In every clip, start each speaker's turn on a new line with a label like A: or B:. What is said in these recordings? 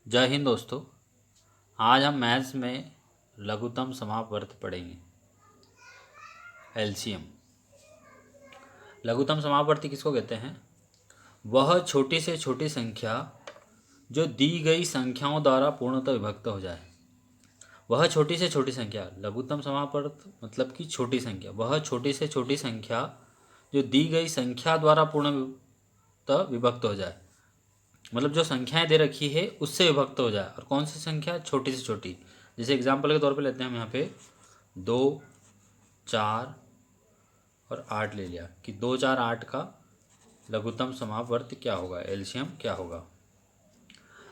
A: जय हिंद दोस्तों। आज हम मैथ्स में लघुत्तम समापवर्त पढ़ेंगे। एलसीएम। लघुत्तम समापवर्ती किसको कहते हैं? वह छोटी से छोटी संख्या जो दी गई संख्याओं द्वारा पूर्णतः विभक्त हो जाए। वह छोटी से छोटी संख्या, लघुत्तम समापवर्त मतलब कि छोटी संख्या। वह छोटी से छोटी संख्या जो दी गई संख्या द्वारा पूर्णतः विभक्त हो जाए, मतलब जो संख्याएं दे रखी है उससे विभक्त हो जाए। और कौन सी संख्या? छोटी से छोटी। जैसे एग्जाम्पल के तौर पे लेते हैं हम यहाँ पे 2, 4 और 8 ले लिया कि 2, 4, 8 का लघुत्तम समापवर्त क्या होगा, एलसीएम क्या होगा।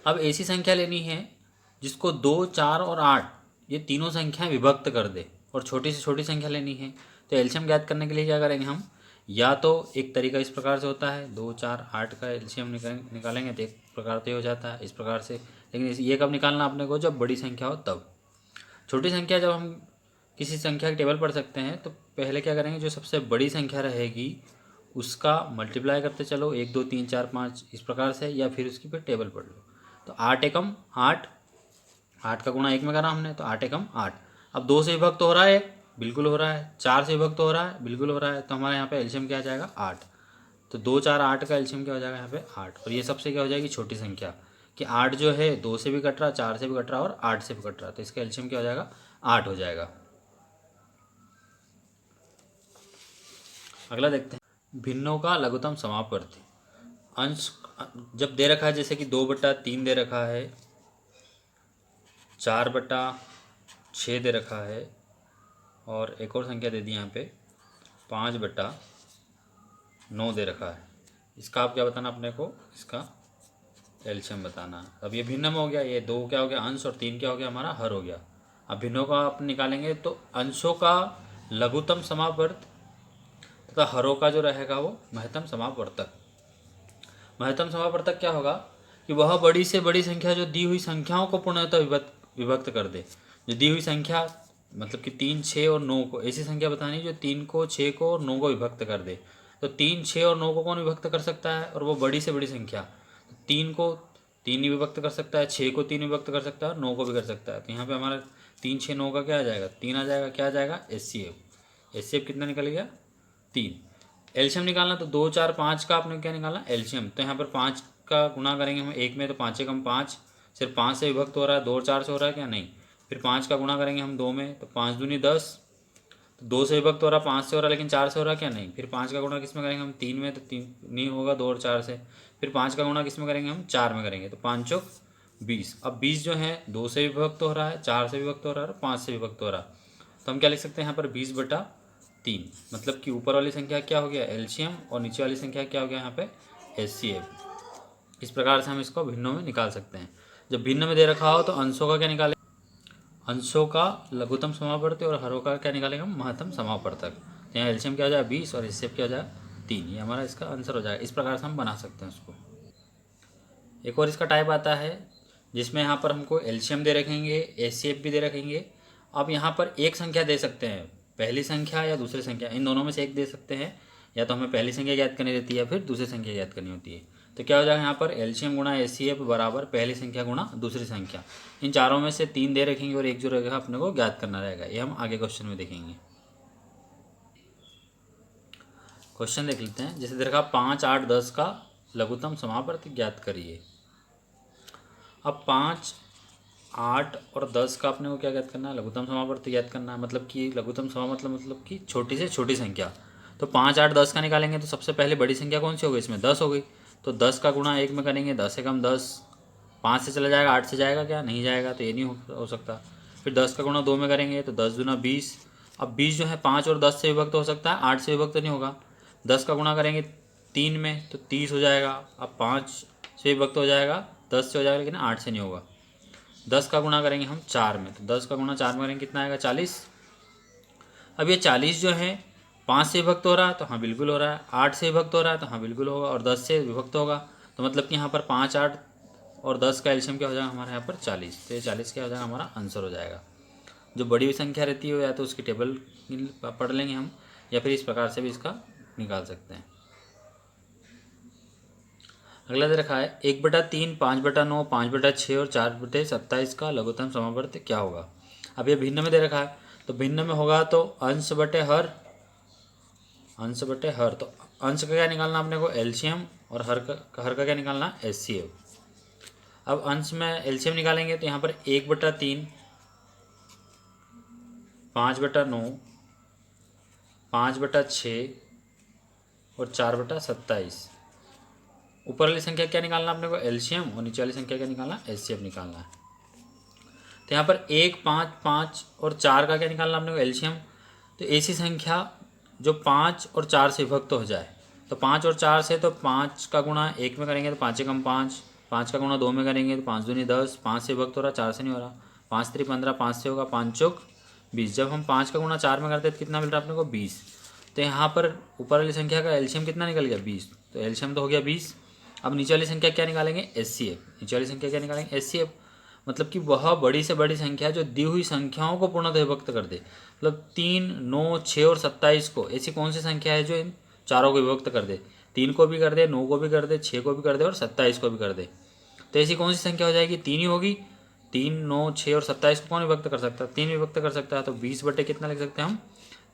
A: अब ऐसी संख्या लेनी है जिसको 2, 4 और 8 ये तीनों संख्याएं विभक्त कर दे, और छोटी से छोटी संख्या लेनी है। तो एलसीएम ज्ञात करने के लिए क्या करेंगे हम? या तो एक तरीका इस प्रकार से होता है, 2, 4, 8 का एलसीएम निकालेंगे तो एक प्रकार से हो जाता है इस प्रकार से। लेकिन ये कब निकालना अपने को? जब बड़ी संख्या हो तब। छोटी संख्या जब हम किसी संख्या की टेबल पढ़ सकते हैं तो पहले क्या करेंगे, जो सबसे बड़ी संख्या रहेगी उसका मल्टीप्लाई करते चलो 1, 2, 3, 4, 5 इस प्रकार से, या फिर उसकी फिर टेबल पढ़ लो। तो 8 एकम 8, 8 का गुणा 1 में करा हमने, तो 8 एकम 8। अब 2 से विभक्त हो रहा है, बिल्कुल हो रहा है। 4 से विभक्त हो रहा है, बिल्कुल हो रहा है। तो हमारे यहाँ पे एलसीएम क्या आ जाएगा? 8। तो 2, 4, 8 का एलसीएम क्या हो जाएगा यहाँ पे? 8। और ये सबसे क्या हो जाएगी? छोटी संख्या। कि 8 जो है 2 से भी कट रहा, 4 से भी कट रहा और 8 से भी कट रहा, तो इसका एलसीएम क्या हो जाएगा? 8 हो जाएगा। अगला देखते हैं, भिन्नों का लघुत्तम समापवर्ती। अंश जब दे रखा है, जैसे कि 2/3 दे रखा है, 4/6 दे रखा है, और एक और संख्या दे दी यहाँ पे 5/9 दे रखा है। इसका आप क्या बताना अपने को? इसका एलसीएम बताना। अब ये भिन्नम हो गया, ये 2 क्या हो गया? अंश, और 3 क्या हो गया? हमारा हर हो गया। अब भिन्नों का आप निकालेंगे तो अंशों का लघुत्तम समापवर्त तथा हरों का जो रहेगा वो महत्तम समापवर्तक। महत्तम समापवर्तक क्या होगा? कि वह बड़ी से बड़ी संख्या जो दी हुई संख्याओं को पूर्णतः विभक्त कर दे। जो दी हुई संख्या मतलब कि 3, 6 और 9 को, ऐसी संख्या बतानी जो 3 को, 6 को और 9 को विभक्त कर दे। तो 3, 6 और 9 को कौन विभक्त कर सकता है? और वो बड़ी से बड़ी संख्या। 3 को 3 ही विभक्त कर सकता है, 6 को 3 विभक्त कर सकता है और 9 को भी कर सकता है। तो यहाँ पे हमारा 3, 6, 9 का क्या आ जाएगा? 3 आ जाएगा। क्या आ जाएगा? एचसीएफ। एचसीएफ कितना निकल गया? 3। एलसीएम निकालना तो 2, 4, 5 का आपने क्या निकालना? एलसीएम। तो यहाँ पर 5 का गुणा करेंगे हम 1 में, तो 5 एकम 5, सिर्फ 5 से विभक्त हो रहा है, 2 और 4 से हो रहा है क्या? नहीं। फिर 5 का गुणा करेंगे हम 2 में, तो 5 दूनी 10, तो 2 से विभक्त हो रहा है, 5 से हो रहा है, लेकिन 4 से हो रहा है क्या? नहीं। फिर 5 का गुणा किस में करेंगे हम? 3 में, तो 3 नहीं होगा, 2 और 4 से। फिर 5 का गुणा किस में करेंगे हम? 4 में करेंगे, तो 5 चौक 20। अब 20 जो है 2 से विभक्त हो रहा है, 4 से विभक्त हो रहा है और 5 से विभक्त हो रहा है। तो हम क्या लिख सकते हैं यहाँ पर? 20/3। मतलब कि ऊपर वाली संख्या क्या हो गया? एलसीएम, और नीचे वाली संख्या क्या हो गया यहाँ पे? एचसीएफ। इस प्रकार से हम इसको भिन्नों में निकाल सकते हैं। जब भिन्न में दे रखा हो तो अंशों का क्या निकालें? अंशों का लघुत्तम समापवर्ती, और हरों का क्या निकालेंगे हम? महत्तम समापवर्तक। तो यहाँ एलसीएम क्या हो जाएगा? 20 और एचसीएफ क्या हो जाएगा? 3। ये हमारा इसका आंसर हो जाएगा। इस प्रकार से हम बना सकते हैं उसको। एक और इसका टाइप आता है जिसमें यहाँ पर हमको एलसीएम दे रखेंगे, एचसीएफ भी दे रखेंगे। अब यहाँ पर एक संख्या दे सकते हैं, पहली संख्या या दूसरी संख्या, इन दोनों में से एक दे सकते हैं। या तो हमें पहली संख्या ज्ञात करनी रहती है या फिर दूसरी संख्या ज्ञात करनी होती है। तो क्या हो जाएगा यहाँ पर? एलसीएम गुणा एचसीएफ बराबर पहली संख्या गुणा दूसरी संख्या। इन चारों में से 3 दे रखेंगे और एक जो रहेगा अपने को ज्ञात करना रहेगा। ये हम आगे क्वेश्चन में देखेंगे। क्वेश्चन देख लेते हैं। जैसे दे रखा 5, 8, 10 का लघुत्तम समापवर्ती ज्ञात करिए। अब 5, 8 और 10 का अपने को क्या ज्ञात करना है? लघुत्तम समापवर्ती ज्ञात करना है। मतलब कि लघुत्तम समा मतलब कि छोटी से छोटी संख्या। तो 5, 8, 10 का निकालेंगे तो सबसे पहले बड़ी संख्या कौन सी हो गई? इसमें 10 हो गई। तो 10 का गुणा 1 में करेंगे, 10 एकम 10। 5 से चला जाएगा, 8 से जाएगा क्या? नहीं जाएगा, तो ये नहीं हो सकता। फिर 10 का गुणा 2 में करेंगे तो 10 दूना 20। अब 20 जो है 5 और 10 से विभक्त हो सकता है, 8 से विभक्त नहीं होगा। 10 का गुणा करेंगे 3 में तो 30 हो जाएगा। अब 5 से विभक्त हो जाएगा, 10 से हो जाएगा, लेकिन 8 से नहीं होगा। 10 का गुणा करेंगे हम 4 में, तो 10 का गुणा 4 में करेंगे कितना आएगा? 40। अब ये 40 जो है 5 से विभक्त हो रहा है तो हाँ बिल्कुल हो रहा है, 8 से विभक्त हो रहा है तो हाँ बिल्कुल होगा, और 10 से विभक्त होगा। तो मतलब कि यहाँ पर 5, 8 और 10 का एलसीएम क्या हो जाएगा हमारे यहाँ पर? 40। तो ये 40 क्या हो जाएगा? हमारा आंसर हो जाएगा। जो बड़ी हुई संख्या रहती है या तो उसकी टेबल पढ़ लेंगे हम, या फिर इस प्रकार से भी इसका निकाल सकते हैं। अगला दे रखा है 1/3, 5/9, 5/6 और 4/27 का लघुत्तम समावर्त क्या होगा। अब ये भिन्न में दे रखा है, तो भिन्न में होगा तो अंश बटे हर, अंश बटे हर। तो अंश का क्या निकालना अपने को, एलसीएम, और हर का क्या निकालना, एचसीएफ। अब अंश में एलसीएम निकालेंगे तो यहाँ पर 1/3, 5/9, 5/6 और 4/27। ऊपर वाली संख्या क्या निकालना अपने को, एलसीएम, और नीचे वाली संख्या क्या निकालना, एचसीएफ निकालना है। तो यहाँ पर 1, 5, 5 और 4 का क्या निकालना अपने को, एलसीएम। तो ऐसी संख्या जो 5 और 4 से विभक्त हो जाए, तो 5 और 4 से, तो 5 का गुणा 1 में करेंगे तो 5 एकम 5, 5 का गुणा 2 में करेंगे तो 5 दूनी 10, 5 से विभक्त हो रहा, 4 से नहीं हो रहा, 5 3 15, 5 से होगा, 5 चौक 20। जब हम 5 का गुणा 4 में करते हैं तो कितना मिल रहा है अपने को, 20। तो यहाँ पर ऊपर वाली संख्या का एलसीएम कितना निकल गया, 20। तो एलसीएम तो हो गया 20। अब नीचे वाली संख्या क्या निकालेंगे, एचसीएफ। नीचे वाली संख्या क्या निकालेंगे, एचसीएफ। मतलब कि वह बड़ी से बड़ी संख्या जो दी हुई संख्याओं को पूर्णतः विभक्त कर दे। मतलब 3, 9, 6 और 27 को, ऐसी कौन सी संख्या है जो इन चारों को विभक्त कर दे, 3 को भी कर दे, 9 को भी कर दे, 6 को भी कर दे और 27 को भी कर दे। तो ऐसी कौन सी संख्या हो जाएगी, 3 ही होगी। 3, 9, 6 और 27 को कौन विभक्त कर सकता है, 3 विभक्त कर सकता है। तो 20 बटे कितना लिख सकते हैं हम,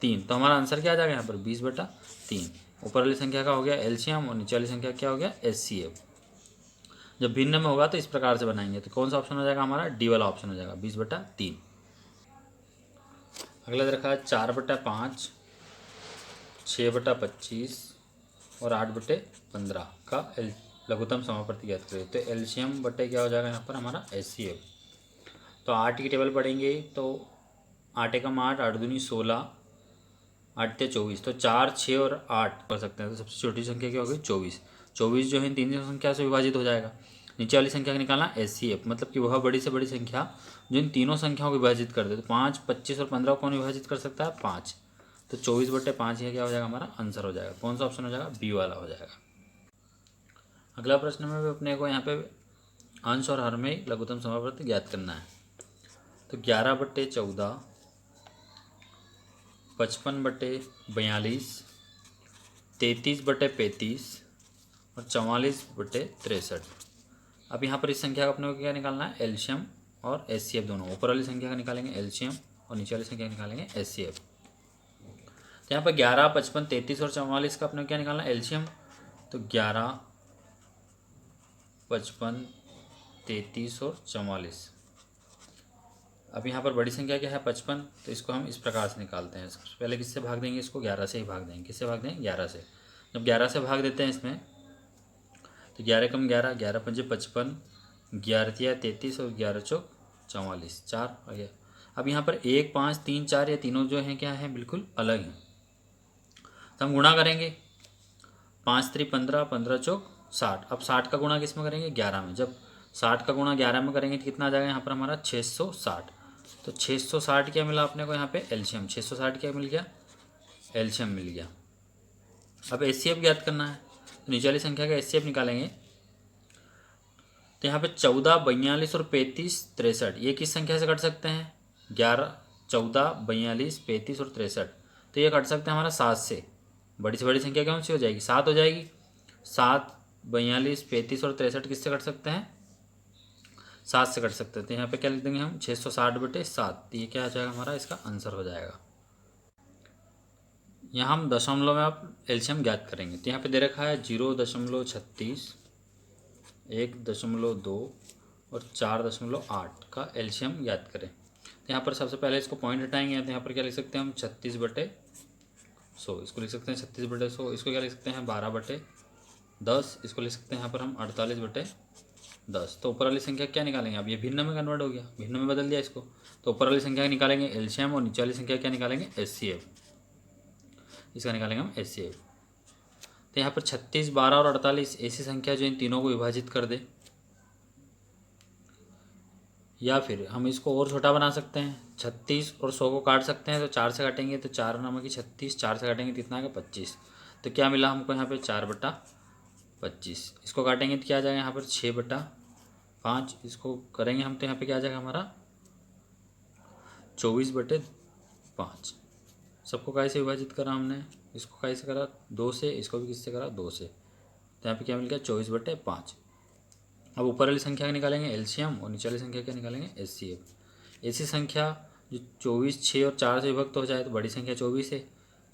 A: 3। तो हमारा आंसर क्या आ जाएगा यहाँ पर, 20/3। ऊपर वाली संख्या का हो गया एलसीएम और नीचे वाली संख्या क्या हो गया, एचसीएफ। जब भिन्न में होगा तो इस प्रकार से बनाएंगे। तो कौन सा ऑप्शन हो जाएगा हमारा, डी वाला ऑप्शन हो जाएगा, 20/3। अगला दे रखा है 4/5, 6/25 और 8/15 का लघुत्तम समावर्ती ज्ञात करें। तो एलसीएम बटे क्या हो जाएगा यहाँ पर हमारा, एचसीएफ। तो 8 की टेबल पढ़ेंगे तो 8 एकम 8, 8 दूनी 16, 8 ते 24। तो 4, 6 और 8 कर सकते हैं। तो सबसे छोटी संख्या क्या होगी, 24। 24 जो है इन तीन संख्या से विभाजित हो जाएगा। नीचे वाली संख्या का निकालना एचसीएफ, मतलब कि वह बड़ी से बड़ी संख्या जो इन तीनों संख्याओं को विभाजित कर दे। तो 5, 25 और 15 को कौन विभाजित कर सकता है, 5। तो 24/5 ये क्या हो जाएगा हमारा आंसर हो जाएगा। कौन सा ऑप्शन हो जाएगा, बी वाला हो जाएगा। अगला प्रश्न में भी अपने को यहाँ पे अंश और हर में लघुत्तम समावर्त ज्ञात करना है। तो 11/14, 55/42, 33/35 और 44/63। अब यहाँ पर इस संख्या का अपने को क्या निकालना है, एलसीएम और एचसीएफ दोनों। ऊपर वाली संख्या का निकालेंगे एलसीएम और नीचे वाली संख्या का निकालेंगे एचसीएफ। तो यहाँ पर 11, 55, 33 और 44 का अपने को क्या निकालना है, एलसीएम। तो 11, 55, 33 और 44। अब यहाँ पर बड़ी संख्या क्या है, 55। तो इसको हम इस प्रकार से निकालते हैं। सबसे पहले किससे भाग देंगे, इसको 11 से ही भाग देंगे। किससे भाग देंगे, 11 से। जब 11 से भाग देते हैं इसमें, तो 11 एकम 11, 11 पंजे 55, 11 तिया 33 और 11 चौक 44, 4 आ गया। अब यहाँ पर 1, 5, 3, 4 ये तीनों जो हैं क्या हैं, बिल्कुल अलग हैं। तो हम गुणा करेंगे, 5 3 15, 15 चौक 60। अब 60 का गुणा किस में करेंगे, 11 में। जब 60 का गुणा 11 में करेंगे तो कितना आ जाएगा यहाँ पर हमारा, 660। तो 660 क्या मिला अपने को यहाँ पे, एलसीएम। 660 क्या मिल गया, एलसीएम मिल गया। अब एचसीएफ ज्ञात करना है। तो नीचे वाली संख्या का एचसीएफ निकालेंगे। तो यहाँ पे 14, 42 और 35, 63 ये किस संख्या से कट सकते हैं, 11, 14, 42, 35 और 63। तो ये कट सकते हैं हमारा 7 से। बड़ी से बड़ी संख्या कौन सी हो जाएगी, 7 हो जाएगी। 7, 42, 35 और 63 किससे कट सकते हैं, 7 से कट सकते हैं। तो यहाँ पे क्या लिख देंगे हम, 660/7। तो ये क्या आ जाएगा हमारा, इसका आंसर हो जाएगा। यहाँ हम दशमलव में आप एलसीएम ज्ञात करेंगे। तो यहाँ पे दे रखा है 0.36, 1.2 और 4.8 का एलसीएम ज्ञात करें। तो यहाँ पर सबसे पहले इसको पॉइंट हटाएंगे। तो यहाँ पर क्या लिख सकते हैं हम, 36/100। इसको लिख सकते हैं 36/100। इसको क्या लिख सकते हैं, 12/10। इसको लिख सकते हैं यहाँ पर हम 48/10। तो ऊपर वाली संख्या क्या निकालेंगे, अब ये भिन्न में कन्वर्ट हो गया, भिन्न में बदल दिया इसको। तो ऊपर वाली संख्या निकालेंगे एलसीएम और नीचे वाली संख्या क्या निकालेंगे, एचसीएफ। इसका निकालेंगे हम एचसीएफ। तो यहाँ पर 36, 12 और 48 ऐसी संख्या जो इन तीनों को विभाजित कर दे। या फिर हम इसको और छोटा बना सकते हैं, 36 और 100 को काट सकते हैं। तो 4 से काटेंगे तो 4 नाम की 36, 4 से काटेंगे तो कितना आएगा, 25। तो क्या मिला हमको यहाँ पे, 4/25। इसको काटेंगे तो क्या आ जाएगा यहाँ पर, 6/5। इसको करेंगे हम तो यहाँ पे क्या आ जाएगा हमारा, 24/5। सबको कैसे विभाजित करा हमने, इसको कैसे करा, 2 से, इसको भी किससे करा, 2 से। तो तो यहाँ पे क्या मिल गया 24/5। अब ऊपर वाली संख्या का निकालेंगे एलसीएम और नीचे वाली संख्या का निकालेंगे एचसीएफ। ऐसी संख्या जो 24, 6 और 4 से विभक्त हो जाए तो बड़ी संख्या 24 है,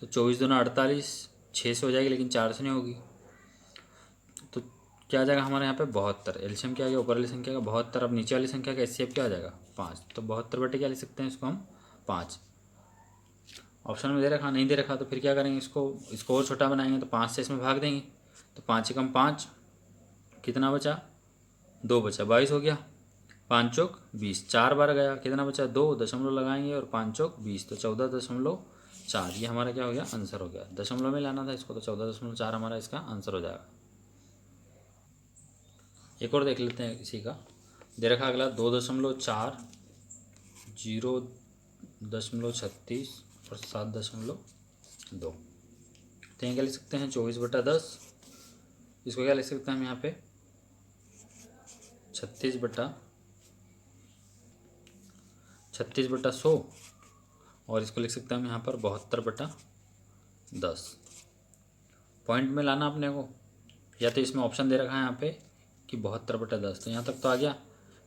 A: तो 24 दूना 48, 6 से हो जाएगी लेकिन 4 से नहीं होगी, तो क्या आ जाएगा हमारे यहाँ पे 72। एलसीएम क्या आ गया ऊपर वाली संख्या का 72, अब नीचे वाली संख्या का एचसीएफ क्या आ जाएगा 5। तो 72 क्या लिख सकते हैं इसको हम 5। ऑप्शन में दे रखा, नहीं दे रखा तो फिर क्या करेंगे, इसको और छोटा बनाएंगे तो 5 से इसमें भाग देंगे, तो 5 एकम 5, कितना बचा 2 बचा, 22 हो गया। 5 चौक 20, 4 बार गया, कितना बचा 2, दशमलव लगाएंगे और 5 चौक 20, तो 14.4। ये हमारा क्या हो गया आंसर हो गया। दशमलव में लाना था इसको, तो 14.4 हमारा इसका आंसर हो जाएगा। एक और देख लेते हैं इसी का, दे रखा अगला 2.4, 0.36 और 7.2। तो यहाँ क्या लिख सकते हैं 24/10। इसको क्या लिख सकते हैं हम यहाँ पे 36/100 और इसको लिख सकते हैं हम यहाँ पर 72/10। पॉइंट में लाना अपने को, या तो इसमें ऑप्शन दे रखा है यहाँ पे कि 72/10, तो यहाँ तक तो आ गया,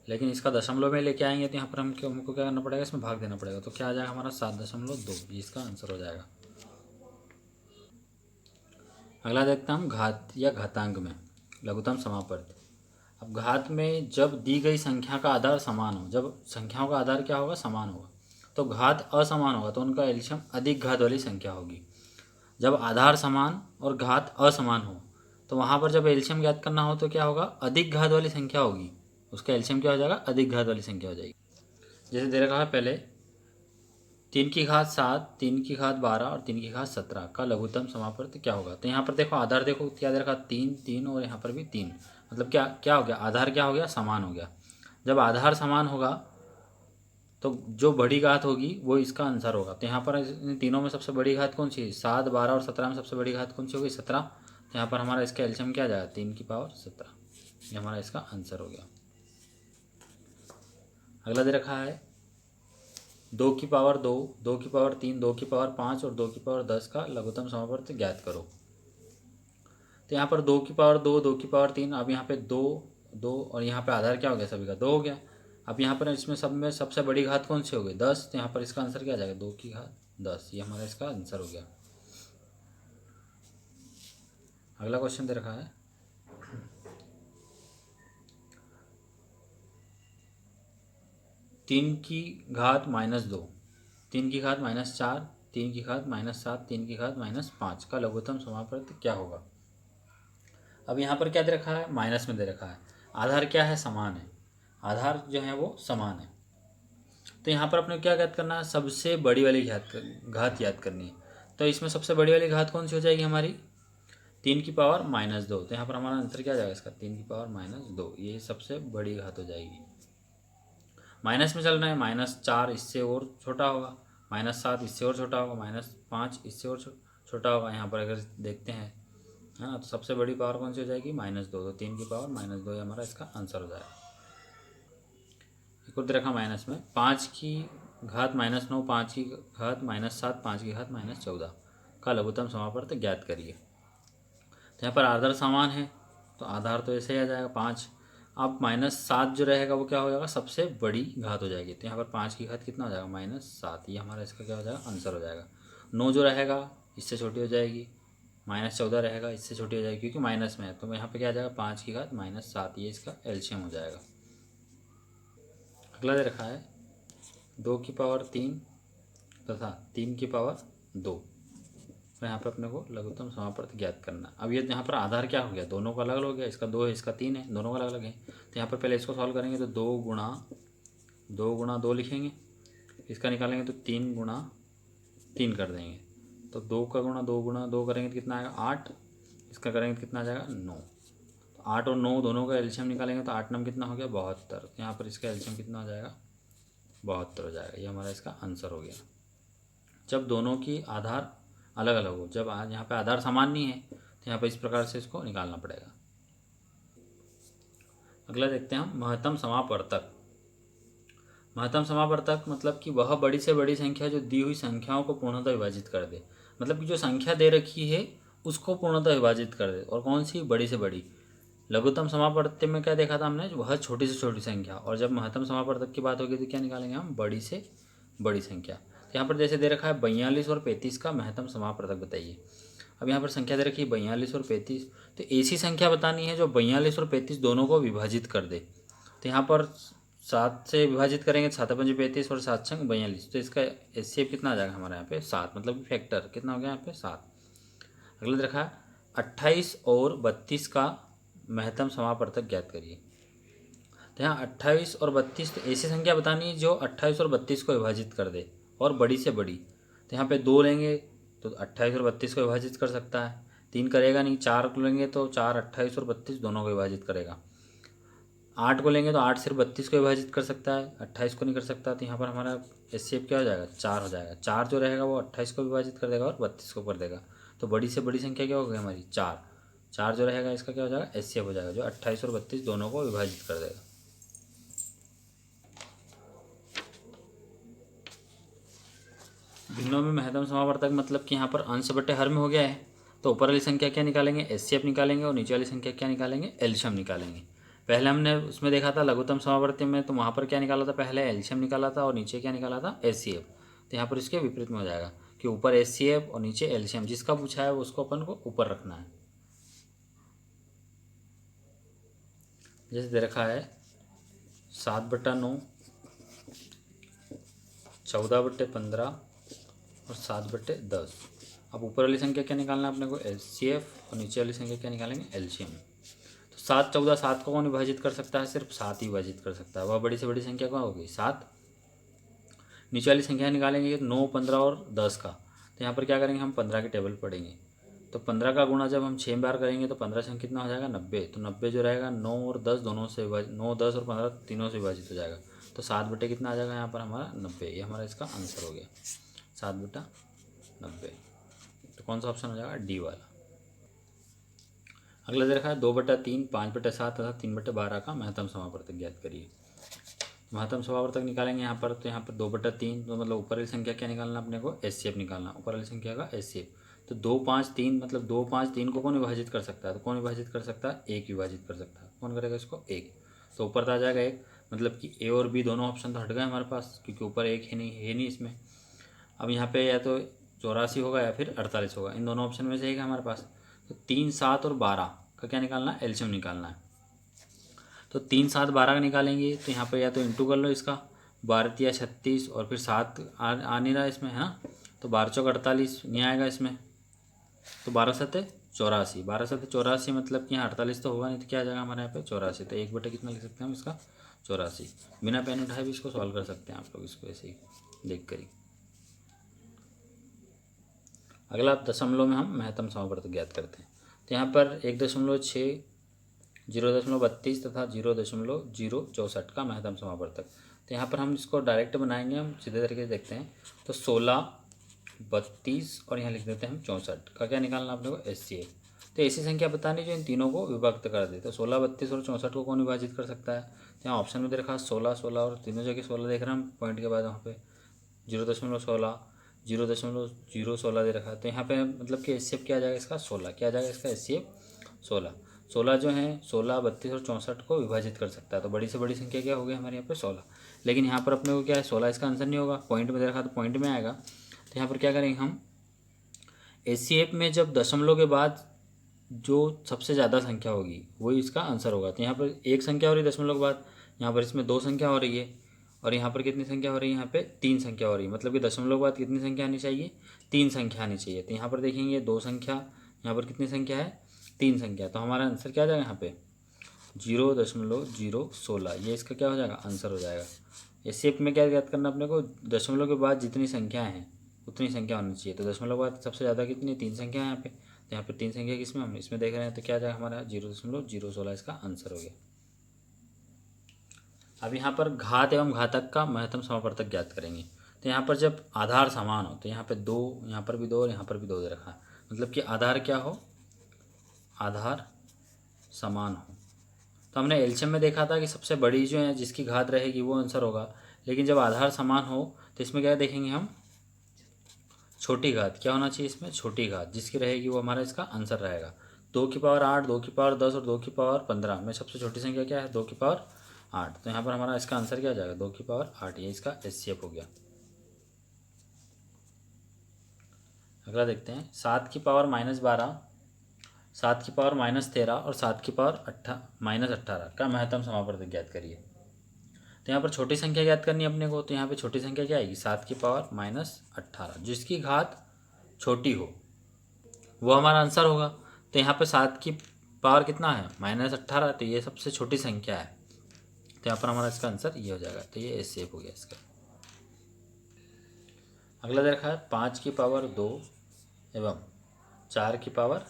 A: लेकिन इसका दशमलव में लेके आएंगे तो यहाँ पर हमको क्या करना पड़ेगा, इसमें भाग देना पड़ेगा, तो क्या आ जाएगा हमारा 7.2, ये इसका आंसर हो जाएगा। अगला देखते हैं हम घात या घातांक में लघुत्तम समापवर्ती। अब घात में जब दी गई संख्या का आधार समान हो, जब संख्याओं का आधार क्या होगा समान होगा, तो घात असमान होगा तो उनका एलसीएम अधिक घात वाली संख्या होगी। जब आधार समान और घात असमान हो तो वहाँ पर जब एलसीएम ज्ञात करना हो तो क्या होगा, अधिक घात वाली संख्या होगी, उसका एलसीएम क्या हो जाएगा, अधिक घात वाली संख्या हो जाएगी। जैसे दे रखा है पहले 3 की घात 7, 3 की घात 12 और 3 की घात 17 का लघुत्तम समापवर्ती क्या होगा। तो यहाँ पर देखो आधार देखो क्या दे रखा 3, 3 और यहाँ पर भी 3, मतलब क्या क्या हो गया, आधार क्या हो गया समान हो गया। जब आधार समान होगा तो जो बड़ी घात होगी वो इसका आंसर होगा। तो यहाँ पर इन तीनों में सबसे बड़ी घात कौन सी है, 7, 12 और 17 में सबसे बड़ी घात कौन सी होगी 17। तो यहाँ पर हमारा इसका एलसीएम क्या आ जाएगा 3 की पावर 17, ये हमारा इसका आंसर हो गया। अगला दे रखा है 2 की पावर 2, 2 की पावर 3, 2 की पावर 5 और 2 की पावर 10 का लघुत्तम समापवर्ती ज्ञात करो। तो यहाँ पर 2 की पावर 2, 2 की पावर 3, अब यहाँ पे 2, 2 और यहाँ पे आधार क्या हो गया सभी का 2 हो गया। अब यहाँ पर इसमें सब में सबसे बड़ी घात कौन सी हो गई 10, तो यहाँ पर इसका आंसर क्या आ जाएगा 2 की घात 10, ये हमारा इसका आंसर हो गया। अगला क्वेश्चन दे रखा है 3 की घात -2, 3 की घात -4, 3 की घात -7, 3 की घात -5 का लघुत्तम समापवर्ती क्या होगा। अब यहाँ पर क्या दे रखा है माइनस में दे रखा है, आधार क्या है समान है, आधार जो है वो समान है। तो यहाँ पर अपने क्या याद करना है, सबसे बड़ी वाली घात याद करनी है। तो इसमें सबसे बड़ी वाली घात कौन सी हो जाएगी हमारी 3 की पावर -2। तो यहाँ पर हमारा आंसर क्या आ जाएगा इसका 3 की पावर -2, ये सबसे बड़ी घात हो जाएगी। माइनस में चल रहा है, -4 इससे और छोटा होगा, -7 इससे और छोटा होगा, -5 इससे और छोटा होगा। यहाँ पर अगर देखते हैं है ना, तो सबसे बड़ी पावर कौन सी हो जाएगी -2, तो 3 की पावर -2 ये हमारा इसका आंसर हो जाएगा। एक और दे रखा माइनस में 5 की घात -9, 5 की घात -7, 5 की घात -14 का लघुत्तम समापवर्ती ज्ञात करिए। तो यहाँ पर आधार समान है तो आधार तो ऐसे ही आ जाएगा 5। अब -7 जो रहेगा वो क्या हो जाएगा सबसे बड़ी घात हो जाएगी, तो यहाँ पर 5 की घात कितना हो जाएगा -7, ये हमारा इसका क्या हो जाएगा आंसर हो जाएगा। 9 जो रहेगा इससे छोटी हो जाएगी, -14 रहेगा इससे छोटी हो जाएगी क्योंकि माइनस में है, तो यहाँ पे क्या आ जाएगा 5 की घात -7, ये इसका एलसीएम हो जाएगा। अगला दे रखा है 2 की पावर 3 तथा 3 की पावर 2, तो यहाँ पर अपने को लघुत्तम समापवर्ती ज्ञात करना। अब ये यहाँ पर आधार क्या हो गया दोनों का अलग अलग हो गया, इसका 2 है इसका 3 है, दोनों का अलग अलग है। तो यहाँ पर पहले इसको सॉल्व करेंगे तो 2 गुणा 2 लिखेंगे, इसका निकालेंगे तो 3 गुणा 3 कर देंगे, तो 2 का गुणा 2 करेंगे तो कितना आएगा 8, इसका करेंगे तो कितना आ जाएगा 9। 8 और 9 दोनों का एलसीएम निकालेंगे तो 8 9 कितना हो गया 72, यहाँ पर इसका एलसीएम कितना हो जाएगा 72 हो जाएगा, ये हमारा इसका आंसर हो गया। जब दोनों की आधार अलग अलग हो, जब यहाँ पे आधार समान नहीं है तो यहाँ पर इस प्रकार से इसको निकालना पड़ेगा। अगला देखते हैं हम महत्तम समापवर्तक। महत्तम समापवर्तक मतलब कि वह बड़ी से बड़ी संख्या जो दी हुई संख्याओं को पूर्णतः विभाजित कर दे, मतलब कि जो संख्या दे रखी है उसको पूर्णतः विभाजित कर दे। और कौन सी? बड़ी से बड़ी। लघुत्तम समापवर्तक में क्या देखा था हमने? वह छोटी से छोटी संख्या। और जब महत्तम समापवर्तक की बात होगी तो क्या निकालेंगे हम? बड़ी से बड़ी संख्या। तो यहाँ पर जैसे दे रखा है 42 और 35 का महत्तम समापवर्तक बताइए। अब यहाँ पर संख्या दे रखी है 42 और 35, तो ऐसी संख्या बतानी है जो 42 और 35 दोनों को विभाजित कर दे। तो यहाँ पर 7 से विभाजित करेंगे, 7 पंजे 35 और 7 छंग 42, तो इसका एचसीएफ कितना आ जाएगा हमारा यहाँ पे? 7, मतलब फैक्टर कितना हो गया यहाँ पे? 7। अगला देखा 28 और 32 का महत्तम समापवर्तक ज्ञात करिए। तो यहाँ 28 और 32, तो ऐसी संख्या बतानी है जो 28 और 32 को विभाजित कर दे और बड़ी से बड़ी। तो यहाँ पे 2 लेंगे तो 28 और 32 को विभाजित कर सकता है, 3 करेगा नहीं। 4 को लेंगे तो 4 28 और 32 दोनों को विभाजित करेगा। 8 को लेंगे तो 8 सिर्फ 32 को विभाजित कर सकता है, 28 को नहीं कर सकता। तो यहाँ पर हमारा एचसीएफ क्या हो जाएगा? 4 हो जाएगा। 4 जो रहेगा वो 28 को विभाजित कर देगा और 32 को कर देगा। तो बड़ी से बड़ी संख्या क्या होगी हमारी? 4। 4 जो रहेगा इसका क्या हो जाएगा? एचसीएफ हो जाएगा, जो 28 और 32 दोनों को विभाजित कर देगा। भिन्नों में महत्तम समापवर्तक मतलब कि यहाँ पर अंश बटे हर में हो गया है, तो ऊपर वाली संख्या क्या निकालेंगे? एचसीएफ निकालेंगे, और नीचे वाली संख्या क्या निकालेंगे? एलसीएम निकालेंगे। पहले हमने उसमें देखा था लघुत्तम समापवर्तक में, तो वहाँ पर क्या निकाला था? पहले एलसीएम निकाला था और नीचे क्या निकाला था? एचसीएफ। तो यहाँ पर इसके विपरीत में हो जाएगा कि ऊपर एचसीएफ और नीचे एलसीएम। जिसका पूछा है उसको अपन को ऊपर रखना है। जैसे दे रखा है 7/9, 14/15 और 7/10। अब ऊपर वाली संख्या क्या निकालना है अपने को? एचसीएफ, और नीचे वाली संख्या क्या निकालेंगे? एलसीएम। तो 7 14 7 को कौन विभाजित कर सकता है? सिर्फ 7 ही विभाजित कर सकता है। वह बड़ी से बड़ी संख्या कौन होगी? 7। नीचे वाली संख्या निकालेंगे 9 15 और 10 का। तो यहाँ पर क्या करेंगे हम? 15 के टेबल पढ़ेंगे। तो 15 का गुणा जब हम 6 बार करेंगे तो 15 छंग कितना हो जाएगा? 90। तो 90 जो रहेगा 9 और 10 दोनों से विभाजित, 9 10 और 15 तीनों से विभाजित हो जाएगा। तो 7 बटे कितना आ जाएगा यहाँ पर हमारा? 90। ये हमारा इसका आंसर हो गया, 7/90। तो कौन सा ऑप्शन हो जाएगा? डी वाला। अगला दे रखा है 2/3, 5/7 तथा 3/12 का महत्तम समापवर्तक ज्ञात करिए। महत्तम समापवर्तक निकालेंगे यहाँ पर। तो यहाँ पर 2/3, तो मतलब ऊपर वाली संख्या क्या निकालना अपने को? एचसीएफ निकालना। ऊपर वाली संख्या का एचसीएफ। तो 2 5 3, मतलब 2 5 3 को कौन विभाजित कर सकता है? तो कौन विभाजित कर सकता है? 1 विभाजित कर सकता है। कौन करेगा इसको? 1। तो ऊपर तो आ जाएगा 1, मतलब कि ए और बी दोनों ऑप्शन तो हट गए हमारे पास, क्योंकि ऊपर 1 है नहीं इसमें। अब यहाँ पे या तो 84 होगा या फिर 48 होगा, इन दोनों ऑप्शन में से एक है हमारे पास। तो 3 7 और 12 का क्या निकालना है? एलसीएम निकालना है। तो 3 7 12 का निकालेंगे तो यहाँ पर या तो इंटू कर लो इसका, 12 या 36, और फिर 7 आ नहीं रहा इसमें, है ना। तो 12 चौक 48 नहीं आएगा इसमें। तो 12 7 84, 12 7 84, मतलब कि यहाँ 48 तो होगा नहीं, तो क्या आ जाएगा हमारे यहाँ पे? 84। तो 1/, कितना लिख सकते हैं हम इसका? 84। बिना पेन उठाए भी इसको सॉल्व कर सकते हैं आप लोग, इसको ऐसे ही देख कर ही। अगला दशमलव में हम महत्तम समापवर्तक ज्ञात करते हैं। तो यहाँ पर 1.6, 0.32 तथा 0.064 का महत्तम समापवर्तक। तो यहाँ पर हम इसको डायरेक्ट बनाएंगे, हम सीधे तरीके से देखते हैं। तो 16, 32 और यहाँ लिख देते हैं हम 64 का क्या निकालना अपने को? एचसीएफ। तो ऐसी संख्या बतानी जो इन तीनों को विभक्त कर दे। तो 16, 32 और 64 को कौन विभाजित कर सकता है? तो यहाँ ऑप्शन में दे रखा 16 16 और तीनों जगह 16 देख रहे हैं हम, पॉइंट के बाद वहाँ पे 0.16, 0.016 दे रखा है। तो यहाँ पे मतलब कि एचसीएफ क्या आ जाएगा इसका? 16। क्या आ जाएगा इसका एचसीएफ? 16। 16 जो है 16, 32 और 64 को विभाजित कर सकता है। तो बड़ी से बड़ी संख्या क्या हो गई हमारे यहाँ पे? 16। लेकिन यहाँ पर अपने को क्या है? 16 इसका आंसर नहीं होगा, पॉइंट में दे रखा तो पॉइंट में आएगा। तो यहाँ पर क्या करेंगे हम? एचसीएफ में जब दशमलव के बाद जो सबसे ज़्यादा संख्या होगी वही इसका आंसर होगा। तो यहाँ पर एक संख्या हो रही है दशमलव के बाद, यहाँ पर इसमें 2 संख्या हो रही है, और यहाँ पर कितनी संख्या हो रही है? यहाँ पे 3 संख्या हो रही है। मतलब कि दशमलव के बाद कितनी संख्या आनी चाहिए? 3 संख्या आनी चाहिए। तो यहाँ पर देखेंगे 2 संख्या, यहाँ पर कितनी संख्या है? 3 संख्या। तो हमारा आंसर क्या आ जाएगा यहाँ पे? 0.016। ये इसका क्या हो जाएगा? आंसर हो जाएगा। एचसीएफ में क्या याद करना अपने को? दशमलव के बाद जितनी संख्या हैं उतनी संख्या होनी चाहिए। तो दशमलव के बाद सबसे ज़्यादा कितनी? 3 संख्या है यहाँ पे। तो यहाँ पे 3 संख्या किसमें? हम इसमें देख रहे हैं। तो क्या आ जाएगा हमारा? 0.016 इसका आंसर हो गया। अब यहाँ पर घात एवं घातक का महत्तम समापवर्तक ज्ञात करेंगे। तो यहाँ पर जब आधार समान हो, तो यहाँ पे 2, यहाँ पर भी 2 और यहाँ पर भी 2 दे रखा है। मतलब कि आधार क्या हो? आधार समान हो। तो हमने एलसीएम में देखा था कि सबसे बड़ी जो है जिसकी घात रहेगी वो आंसर होगा। लेकिन जब आधार समान हो तो इसमें क्या देखेंगे हम? छोटी घात क्या होना चाहिए इसमें, छोटी घात जिसकी रहेगी वो हमारा इसका आंसर रहेगा। 2 की पावर 8, 2 की पावर 10 और 2 की पावर 15 में सबसे छोटी संख्या क्या है, 2 की पावर 8। तो यहाँ पर हमारा इसका आंसर क्या आ जाएगा, 2 की पावर 8। ये इसका HCF हो गया। अगला देखते हैं 7 की पावर -12, 7 की पावर -13 और 7 की पावर -18 का महत्तम समावर्तक ज्ञात करिए। तो यहाँ पर छोटी संख्या ज्ञात करनी है अपने को। तो यहाँ पे छोटी संख्या क्या आएगी, 7 की पावर -18 जिसकी घात छोटी हो वो हमारा आंसर होगा। तो यहाँ पे 7 की पावर कितना है, -18, तो ये सबसे छोटी संख्या है। तो यहाँ पर हमारा इसका आंसर ये हो जाएगा। तो ये HCF हो गया इसका। अगला दे रखा है 5 की पावर 2 एवं 4 की पावर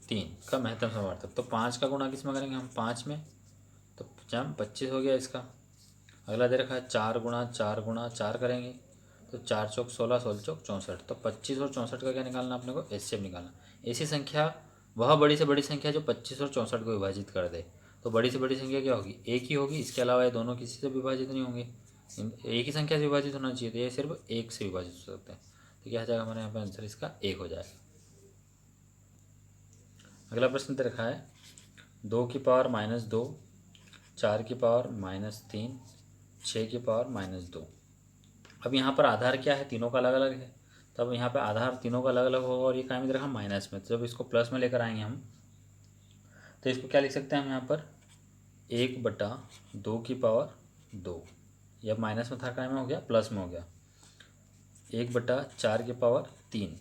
A: 3 का महत्तम समावर्तक। तो 5 का गुणा किस में करेंगे हम, 5 में, तो 25 हो गया इसका। अगला दे रखा है 4 × 4 × 4 करेंगे तो 4 चौक 16, 16 चौक 64। तो 25 और 64 का क्या निकालना अपने को, HCF निकालना। ऐसी संख्या वह बड़ी से बड़ी संख्या जो 25 और 64 को विभाजित कर दे। तो बड़ी से बड़ी संख्या क्या होगी, एक ही होगी। इसके अलावा ये दोनों किसी से विभाजित नहीं होंगे, एक ही संख्या से विभाजित होना चाहिए। तो ये सिर्फ एक से विभाजित हो सकता है। तो क्या हो जाएगा हमारे यहाँ पे आंसर इसका 1 हो जाएगा। अगला प्रश्न दे रखा है 2 की पावर -2, 4 की पावर-3, 6 की पावर-2। अब यहाँ पर आधार क्या है, तीनों का अलग अलग है। तब यहाँ पे आधार तीनों का अलग अलग होगा और ये काम दे रखा माइनस में। तो जब इसको प्लस में लेकर आएंगे हम तो इसको क्या लिख सकते हैं हम यहाँ पर, 1/2 जब माइनस में था काय में हो गया, प्लस में हो गया। 1/4 की पावर 3,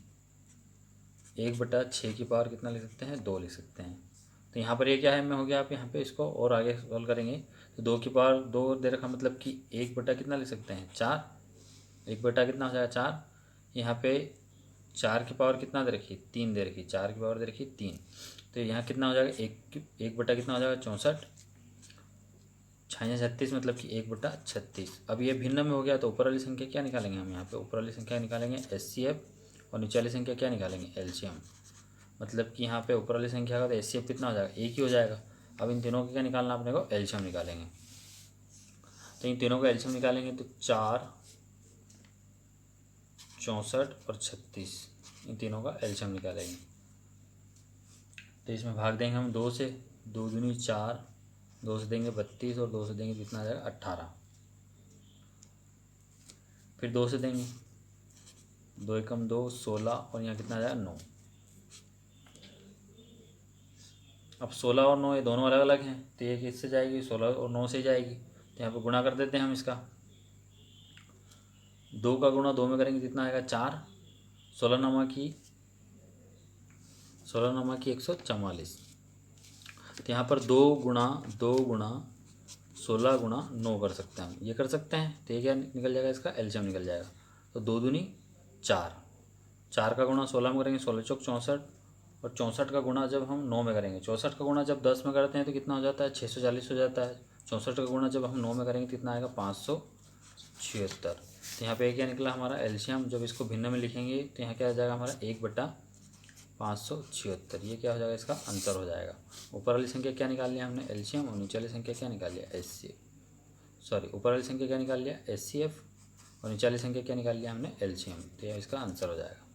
A: 1/6 की पावर कितना लिख सकते हैं, 2 लिख सकते हैं। तो यहाँ पर ये क्या है में हो गया। आप यहाँ पे इसको और आगे सॉल्व करेंगे तो 2 की पावर 2 दे रखा, मतलब कि 1 बटा कितना लिख सकते हैं, 4। 1 बटा कितना हो जाएगा, 4। यहाँ पे 4 की पावर कितना दे रखी, 3 दे रखी। 4 की पावर दे रखी 3। तो यहाँ कितना हो जाएगा, 1 बटा कितना हो जाएगा, 64। 36 मतलब कि 1/36। अब ये भिन्न में हो गया तो ऊपर वाली संख्या क्या निकालेंगे हम, यहाँ पे ऊपर वाली संख्या निकालेंगे HCF और नीचे वाली संख्या क्या निकालेंगे, LCM। मतलब कि यहाँ पे ऊपर वाली संख्या का तो HCF कितना हो जाएगा, 1 ही हो जाएगा। अब इन तीनों का क्या निकालना अपने को, LCM निकालेंगे। तो इन तीनों का LCM निकालेंगे तो 4, 64 और 36, इन तीनों का LCM निकालेंगे। तो इसमें भाग देंगे हम 2 से, 2 दूनी 4, 2 से देंगे 32 और 2 से देंगे कितना आ जाएगा, 18। फिर 2 से देंगे, 2 एकम 2, 16 और यहाँ कितना आ जाएगा, 9। अब 16 और 9 ये दोनों अलग अलग हैं तो ये किससे जाएगी, 16 और 9 से जाएगी। तो यहाँ पर गुणा कर देते हैं हम इसका। 2 का गुणा 2 में करेंगे कितना आएगा, 4। 16 नमा की 144। तो यहाँ पर 2 × 2 × 16 × 9 कर सकते हैं हम, ये कर सकते हैं। तो ये क्या निकल जाएगा, इसका LCM निकल जाएगा। तो 2 दूनी 4, 4 का गुणा 16 में करेंगे, 16 चौक 64 और 64 का गुणा जब हम 9 में करेंगे, 64 का गुणा जब 10 में करते हैं तो कितना हो जाता है, 640 हो जाता है। 64 का गुणा जब हम 9 में करेंगे कितना आएगा, 576। तो यहाँ पे क्या निकला हमारा LCM। जब इसको भिन्न में लिखेंगे तो यहाँ क्या आ जाएगा हमारा, 1/576। ये क्या हो जाएगा, इसका आंसर हो जाएगा। ऊपर वाली संख्या क्या निकाल लिया हमने, LCM, और नीचे वाली संख्या क्या निकाल लिया, ऊपर वाली संख्या क्या निकाल लिया, HCF, और नीचे वाली संख्या क्या निकाल लिया हमने, LCM। तो यह इसका आंसर हो जाएगा।